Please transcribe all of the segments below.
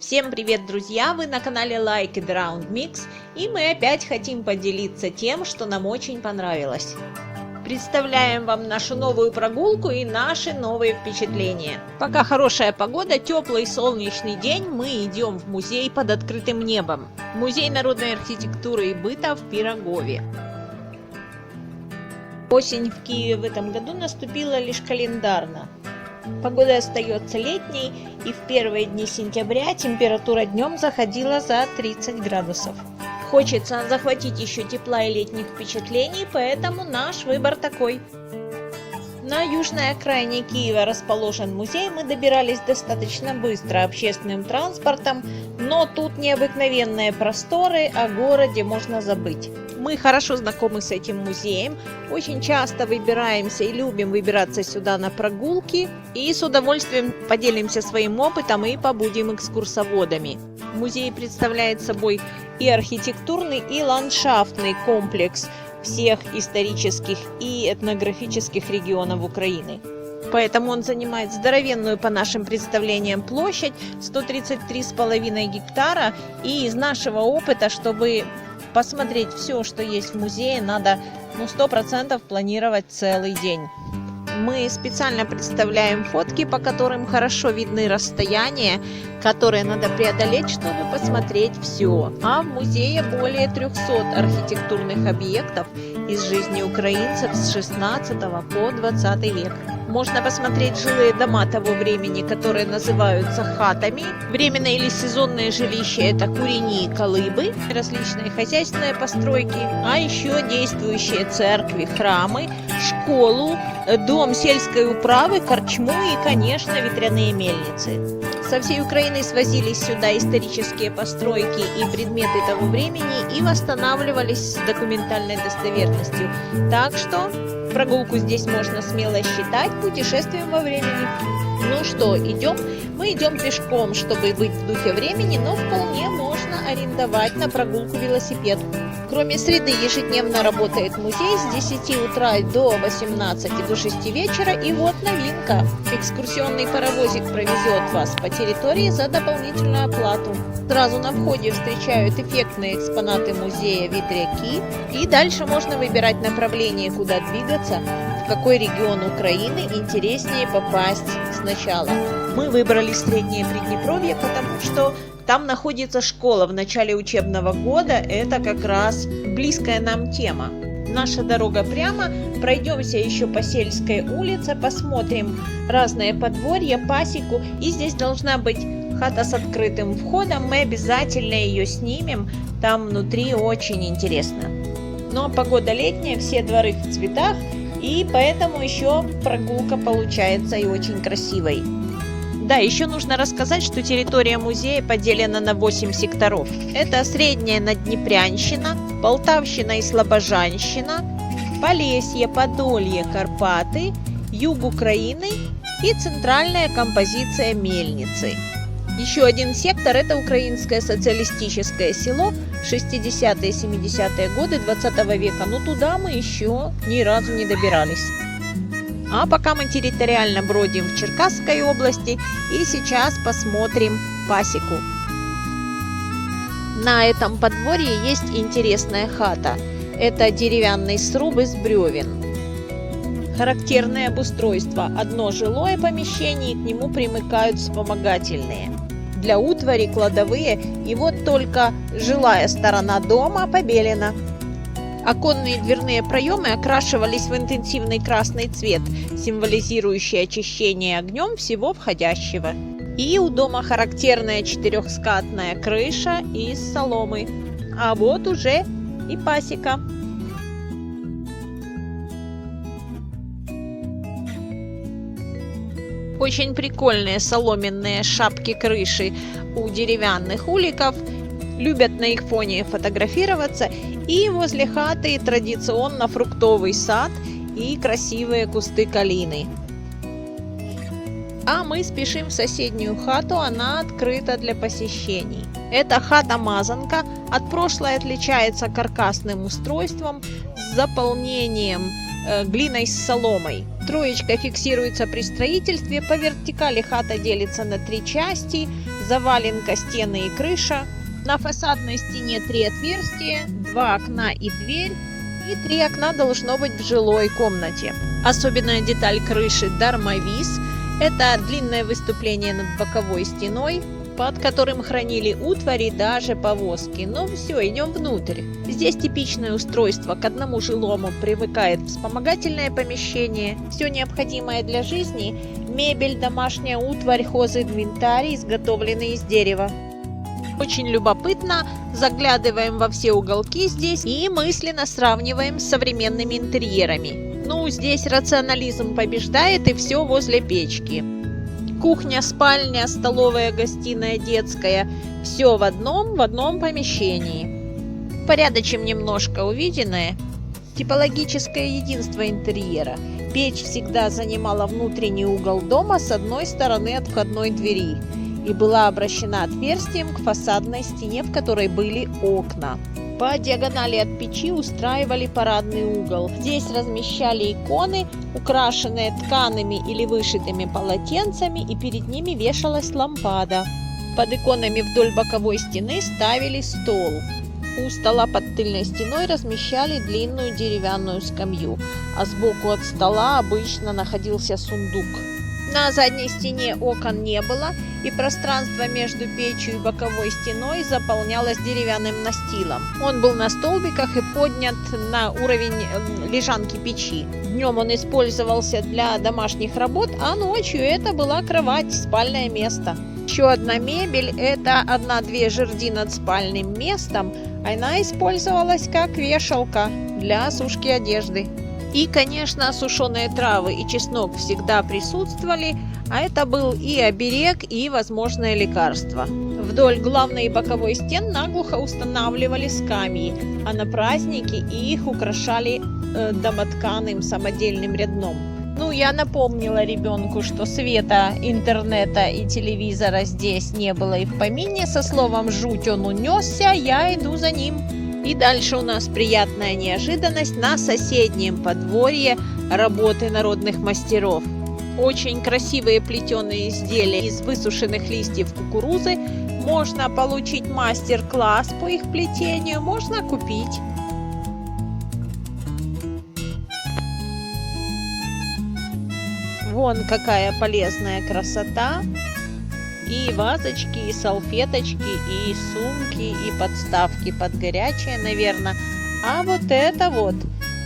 Всем привет, друзья! Вы на канале Like It Round Mix, и мы опять хотим поделиться тем, что нам очень понравилось. Представляем вам нашу новую прогулку и наши новые впечатления. Пока хорошая погода, теплый солнечный день, мы идем в музей под открытым небом. Музей народной архитектуры и быта в Пирогове. Осень в Киеве в этом году наступила лишь календарно. Погода остается летней, и в первые дни сентября температура днем заходила за 30 градусов. Хочется захватить еще тепла и летних впечатлений, поэтому наш выбор такой. На южной окраине Киева расположен музей, мы добирались достаточно быстро общественным транспортом, но тут необыкновенные просторы, о городе можно забыть. Мы хорошо знакомы с этим музеем, очень часто выбираемся и любим выбираться сюда на прогулки, и с удовольствием поделимся своим опытом и побудем экскурсоводами. Музей представляет собой и архитектурный, и ландшафтный комплекс всех исторических и этнографических регионов Украины. Поэтому он занимает здоровенную по нашим представлениям площадь 133,5 гектара, и из нашего опыта, чтобы посмотреть все, что есть в музее, надо 100% планировать целый день. Мы специально представляем фотки, по которым хорошо видны расстояния, которые надо преодолеть, чтобы посмотреть все. А в музее более 300 архитектурных объектов из жизни украинцев с 16 по 20 век. Можно посмотреть жилые дома того времени, которые называются хатами. Временные или сезонные жилища – это курени и колыбы, различные хозяйственные постройки, а еще действующие церкви, храмы, школу, дом сельской управы, корчму и, конечно, ветряные мельницы. Со всей Украины свозились сюда исторические постройки и предметы того времени и восстанавливались с документальной достоверностью. Так что прогулку здесь можно смело считать путешествием во времени. Ну что, идем? Мы идем пешком, чтобы быть в духе времени, но вполне можно арендовать на прогулку велосипед. Кроме среды, ежедневно работает музей с 10 утра до 18 до 6 вечера. И вот новинка. Экскурсионный паровозик провезет вас по территории за дополнительную оплату. Сразу на входе встречают эффектные экспонаты музея вид реки. И дальше можно выбирать направление, куда двигаться, в какой регион Украины интереснее попасть сначала. Мы выбрали Среднее Приднепровье, потому что там находится школа в начале учебного года, это как раз близкая нам тема. Наша дорога прямо, пройдемся еще по Сельской улице, посмотрим разные подворья, пасеку, и здесь должна быть хата с открытым входом, мы обязательно ее снимем, там внутри очень интересно. Но погода летняя, все дворы в цветах, и поэтому еще прогулка получается и очень красивой. Да, еще нужно рассказать, что территория музея поделена на 8 секторов. Это Средняя Надднепрянщина, Полтавщина и Слобожанщина, Полесье, Подолье, Карпаты, Юг Украины и центральная композиция Мельницы. Еще один сектор – это украинское социалистическое село, 60-е и 70-е годы 20 века, но туда мы еще ни разу не добирались. А пока мы территориально бродим в Черкасской области, и сейчас посмотрим пасеку. На этом подворье есть интересная хата. Это деревянный сруб из бревен. Характерное обустройство. Одно жилое помещение, и к нему примыкают вспомогательные. Для утвари кладовые, и вот только жилая сторона дома побелена. Оконные и дверные проемы окрашивались в интенсивный красный цвет, символизирующий очищение огнем всего входящего. И у дома характерная четырехскатная крыша из соломы. А вот уже и пасека. Очень прикольные соломенные шапки крыши у деревянных уликов. Любят на их фоне фотографироваться. И возле хаты традиционно фруктовый сад и красивые кусты калины. А мы спешим в соседнюю хату, она открыта для посещений. Это хата-мазанка, от прошлой отличается каркасным устройством с заполнением глиной с соломой. Троечка фиксируется при строительстве, по вертикали хата делится на 3 части, заваленка, стены и крыша. На фасадной стене 3 отверстия, 2 окна и дверь. И 3 окна должно быть в жилой комнате. Особенная деталь крыши – дармовиз. Это длинное выступление над боковой стеной, под которым хранили утварь и даже повозки. Ну все, идем внутрь. Здесь типичное устройство. К одному жилому примыкает вспомогательное помещение. Все необходимое для жизни – мебель, домашняя утварь, хозинвентарь, изготовленный из дерева. Очень любопытно, заглядываем во все уголки здесь и мысленно сравниваем с современными интерьерами. Ну, здесь рационализм побеждает, и все возле печки. Кухня, спальня, столовая, гостиная, детская – все в одном помещении. Порядочим немножко увиденное. Типологическое единство интерьера. Печь всегда занимала внутренний угол дома с одной стороны от входной двери и была обращена отверстием к фасадной стене, в которой были окна. По диагонали от печи устраивали парадный угол. Здесь размещали иконы, украшенные ткаными или вышитыми полотенцами, и перед ними вешалась лампада. Под иконами вдоль боковой стены ставили стол. У стола под тыльной стеной размещали длинную деревянную скамью, а сбоку от стола обычно находился сундук. На задней стене окон не было, и пространство между печью и боковой стеной заполнялось деревянным настилом. Он был на столбиках и поднят на уровень лежанки печи. Днем он использовался для домашних работ, а ночью это была кровать, спальное место. Еще одна мебель – это 1-2 жерди над спальным местом. Она использовалась как вешалка для сушки одежды. И, конечно, сушеные травы и чеснок всегда присутствовали, а это был и оберег, и возможное лекарство. Вдоль главной и боковой стен наглухо устанавливали скамьи, а на праздники их украшали домотканым самодельным рядном. Ну, я напомнила ребенку, что света, интернета и телевизора здесь не было и в помине. Со словом «жуть» он унесся, я иду за ним. И дальше у нас приятная неожиданность на соседнем подворье работы народных мастеров. Очень красивые плетеные изделия из высушенных листьев кукурузы. Можно получить мастер-класс по их плетению, можно купить. Вон какая полезная красота. И вазочки, и салфеточки, и сумки, и подставки под горячее, наверное. А вот это вот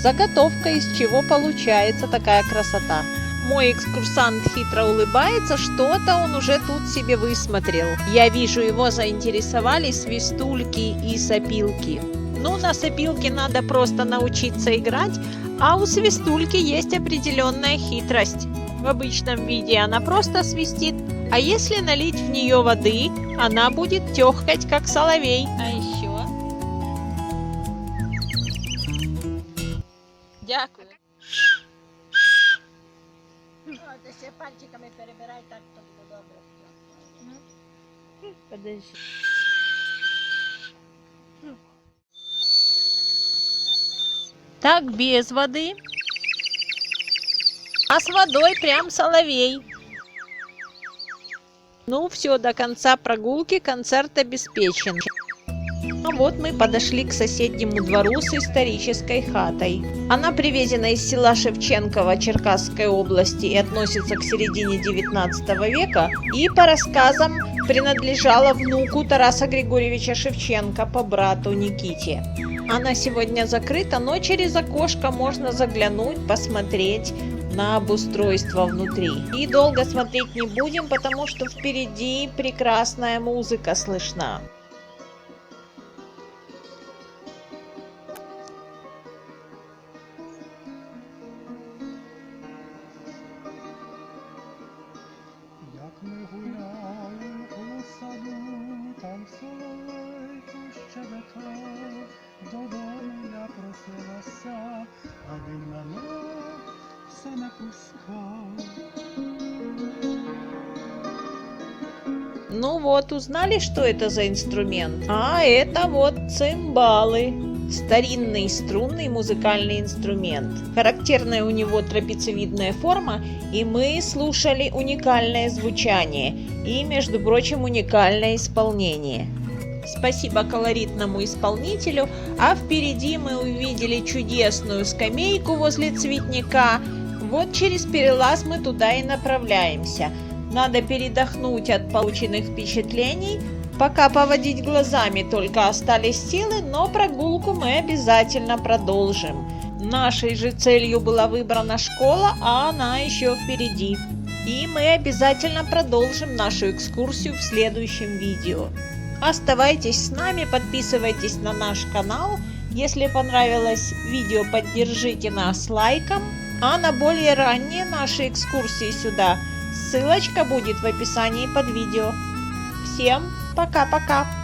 заготовка, из чего получается такая красота. Мой экскурсант хитро улыбается, что-то он уже тут себе высмотрел. Я вижу, его заинтересовали свистульки и сопилки. Ну, на сопилке надо просто научиться играть, а у свистульки есть определенная хитрость. В обычном виде она просто свистит, а если налить в нее воды, она будет тёхкать, как соловей. А еще... Дякую. Если пальчиками перебирай, так то буде добре. Подожди. Так, без воды. А с водой прям соловей. Ну все, до конца прогулки концерт обеспечен. А вот мы подошли к соседнему двору с исторической хатой. Она привезена из села Шевченково Черкасской области и относится к середине 19 века. И по рассказам принадлежала внуку Тараса Григорьевича Шевченко по брату Никите. Она сегодня закрыта, но через окошко можно заглянуть, посмотреть на обустройство внутри. И долго смотреть не будем, потому что впереди прекрасная музыка слышна. Як ми гуляли у саду, там соловейко щебетав, додому я просилася, а він на нас все не пускав. Ну вот, узнали, что это за инструмент? А это вот цимбалы. старинный струнный музыкальный инструмент. Характерная у него трапециевидная форма, и мы слушали уникальное звучание и, между прочим, уникальное исполнение. Спасибо колоритному исполнителю, а впереди мы увидели чудесную скамейку возле цветника. Вот через перелаз мы туда и направляемся. Надо передохнуть от полученных впечатлений. Пока поводить глазами только остались силы, но прогулку мы обязательно продолжим. Нашей же целью была выбрана школа, а она еще впереди. И мы обязательно продолжим нашу экскурсию в следующем видео. Оставайтесь с нами, подписывайтесь на наш канал. Если понравилось видео, поддержите нас лайком. А на более ранние наши экскурсии сюда ссылочка будет в описании под видео. Всем пока-пока!